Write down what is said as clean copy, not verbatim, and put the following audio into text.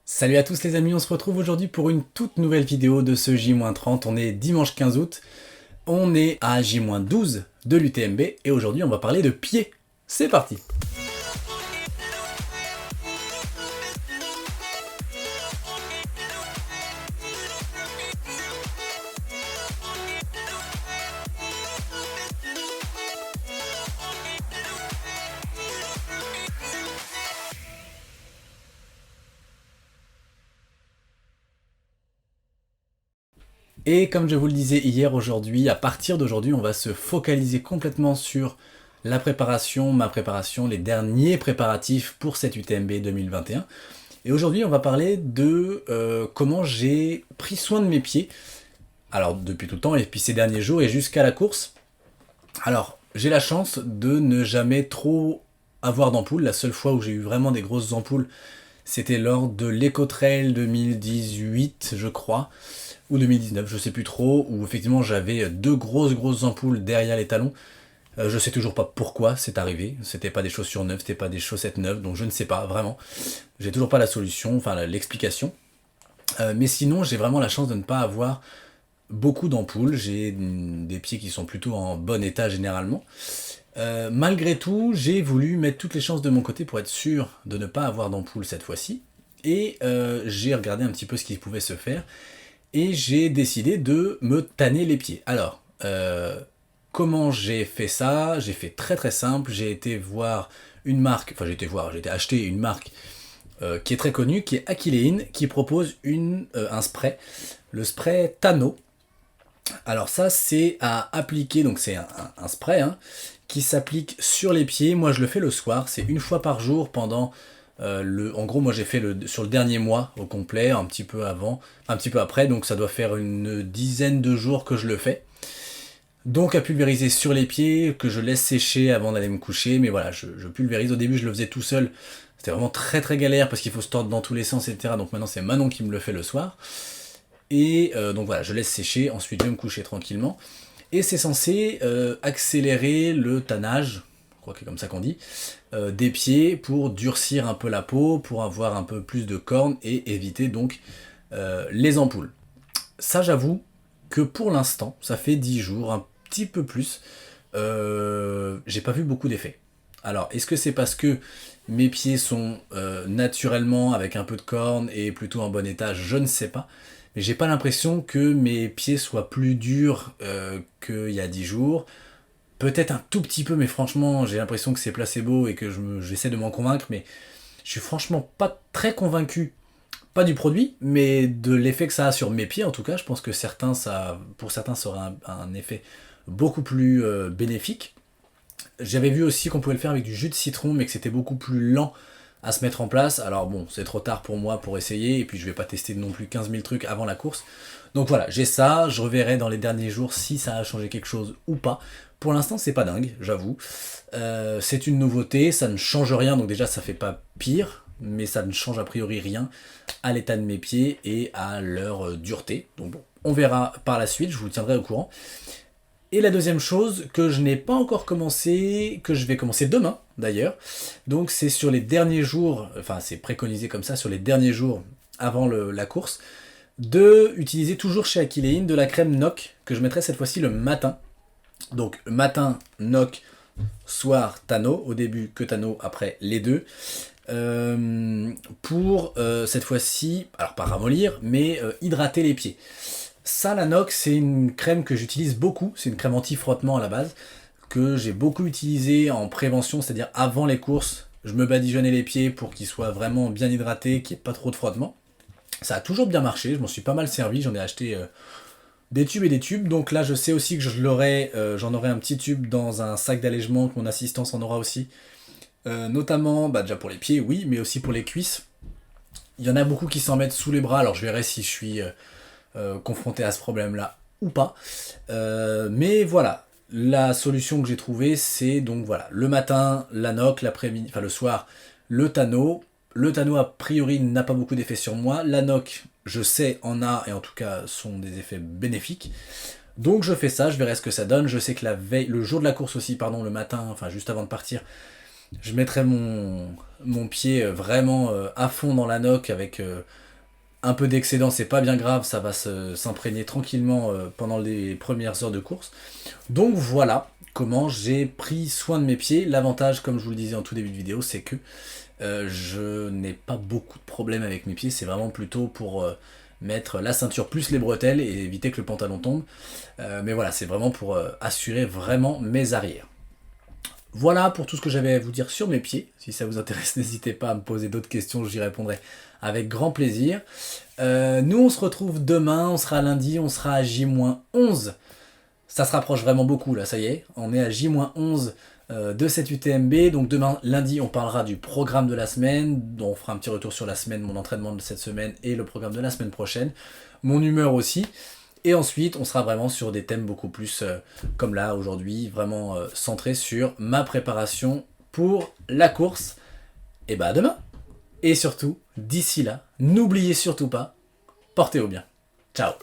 Salut à tous les amis, on se retrouve aujourd'hui pour une toute nouvelle vidéo de ce J-30. On est dimanche 15 août, on est à J-12 de l'UTMB et aujourd'hui on va parler de pied. C'est parti! Et comme je vous le disais hier, aujourd'hui, à partir d'aujourd'hui, on va se focaliser complètement sur la préparation, ma préparation, les derniers préparatifs pour cette UTMB 2021. Et aujourd'hui, on va parler de comment j'ai pris soin de mes pieds, alors depuis tout le temps, et puis ces derniers jours, et jusqu'à la course. Alors, j'ai la chance de ne jamais trop avoir d'ampoules. La seule fois où j'ai eu vraiment des grosses ampoules, c'était lors de l'Ecotrail 2018, je crois, ou 2019, je sais plus trop, où effectivement j'avais deux grosses ampoules derrière les talons. Je sais toujours pas pourquoi c'est arrivé, c'était pas des chaussures neuves, c'était pas des chaussettes neuves, donc je ne sais pas, vraiment. J'ai toujours pas la solution, enfin l'explication. Mais sinon, j'ai vraiment la chance de ne pas avoir beaucoup d'ampoules, j'ai des pieds qui sont plutôt en bon état généralement. Malgré tout, j'ai voulu mettre toutes les chances de mon côté pour être sûr de ne pas avoir d'ampoule cette fois-ci. Et j'ai regardé un petit peu ce qui pouvait se faire. Et j'ai décidé de me tanner les pieds. Alors, comment j'ai fait ça? J'ai fait très simple. J'ai été voir une marque, enfin j'ai été acheter une marque qui est très connue, qui est Aquilein, qui propose un spray. Le spray Tano. Alors ça, c'est à appliquer, donc c'est un spray qui s'applique sur les pieds. Moi, je le fais le soir, c'est une fois par jour pendant en gros, moi j'ai fait sur le dernier mois au complet, un petit peu avant, un petit peu après, donc ça doit faire une dizaine de jours que je le fais. Donc à pulvériser sur les pieds, que je laisse sécher avant d'aller me coucher, mais voilà, je pulvérise. Au début, je le faisais tout seul, c'était vraiment très galère parce qu'il faut se tordre dans tous les sens, etc. Donc maintenant, c'est Manon qui me le fait le soir. Et donc voilà, je laisse sécher, ensuite je vais me coucher tranquillement. Et c'est censé accélérer le tannage, je crois que c'est comme ça qu'on dit, des pieds pour durcir un peu la peau, pour avoir un peu plus de cornes et éviter donc les ampoules. Ça, j'avoue que pour l'instant, ça fait 10 jours, un petit peu plus, j'ai pas vu beaucoup d'effets. Alors, est-ce que c'est parce que mes pieds sont naturellement avec un peu de cornes et plutôt en bon état? Je ne sais pas. Mais j'ai pas l'impression que mes pieds soient plus durs qu'il y a 10 jours. Peut-être un tout petit peu, mais franchement, j'ai l'impression que c'est placebo et que j'essaie de m'en convaincre, mais je suis franchement pas très convaincu, pas du produit, mais de l'effet que ça a sur mes pieds en tout cas. Je pense que pour certains, ça aura un effet beaucoup plus bénéfique. J'avais vu aussi qu'on pouvait le faire avec du jus de citron, mais que c'était beaucoup plus lent à se mettre en place. Alors bon, c'est trop tard pour moi pour essayer, et puis je vais pas tester non plus 15 000 trucs avant la course. Donc voilà, j'ai ça, je reverrai dans les derniers jours si ça a changé quelque chose ou pas. Pour l'instant, c'est pas dingue, j'avoue. C'est une nouveauté, ça ne change rien, donc déjà ça fait pas pire, mais ça ne change a priori rien à l'état de mes pieds et à leur dureté. Donc bon, on verra par la suite, je vous tiendrai au courant. Et la deuxième chose que je n'ai pas encore commencé, que je vais commencer demain d'ailleurs, donc c'est sur les derniers jours, enfin c'est préconisé comme ça, sur les derniers jours avant la course, de utiliser toujours chez Aquilein de la crème NOC que je mettrai cette fois-ci le matin. Donc matin NOC, soir Tano, au début que Tano, après les deux. Pour cette fois-ci, alors pas ramollir, mais hydrater les pieds. Ça, la NOC, c'est une crème que j'utilise beaucoup, c'est une crème anti-frottement à la base, que j'ai beaucoup utilisée en prévention, c'est-à-dire avant les courses, je me badigeonnais les pieds pour qu'ils soient vraiment bien hydratés, qu'il n'y ait pas trop de frottement. Ça a toujours bien marché, je m'en suis pas mal servi, j'en ai acheté des tubes et des tubes, donc là je sais aussi que j'en aurai un petit tube dans un sac d'allègement, que mon assistance en aura aussi, notamment déjà pour les pieds, oui, mais aussi pour les cuisses. Il y en a beaucoup qui s'en mettent sous les bras, alors je verrai si je suis confronté à ce problème-là ou pas. Mais voilà, la solution que j'ai trouvée, c'est donc voilà, le matin, la NOC, l'après-midi, enfin le soir, le Tano. Le Tano, a priori, n'a pas beaucoup d'effets sur moi. La NOC, je sais, en a, et en tout cas, sont des effets bénéfiques. Donc je fais ça, je verrai ce que ça donne. Je sais que la veille, le jour de la course aussi, pardon, le matin, enfin juste avant de partir, Je mettrai mon pied vraiment à fond dans la noc avec un peu d'excédent, c'est pas bien grave, ça va s'imprégner tranquillement pendant les premières heures de course. Donc voilà comment j'ai pris soin de mes pieds. L'avantage, comme je vous le disais en tout début de vidéo, c'est que je n'ai pas beaucoup de problèmes avec mes pieds, c'est vraiment plutôt pour mettre la ceinture plus les bretelles et éviter que le pantalon tombe. Mais voilà, c'est vraiment pour assurer vraiment mes arrières. Voilà pour tout ce que j'avais à vous dire sur mes pieds. Si ça vous intéresse, n'hésitez pas à me poser d'autres questions, j'y répondrai avec grand plaisir. Nous, on se retrouve demain, on sera lundi, on sera à J-11. Ça se rapproche vraiment beaucoup là, ça y est. On est à J-11 de cette UTMB. Donc demain, lundi, on parlera du programme de la semaine. On fera un petit retour sur la semaine, mon entraînement de cette semaine et le programme de la semaine prochaine. Mon humeur aussi. Et ensuite, on sera vraiment sur des thèmes beaucoup plus, comme là, aujourd'hui, vraiment centrés sur ma préparation pour la course. Et bah à demain. Et surtout, d'ici là, n'oubliez surtout pas, portez-vous bien. Ciao.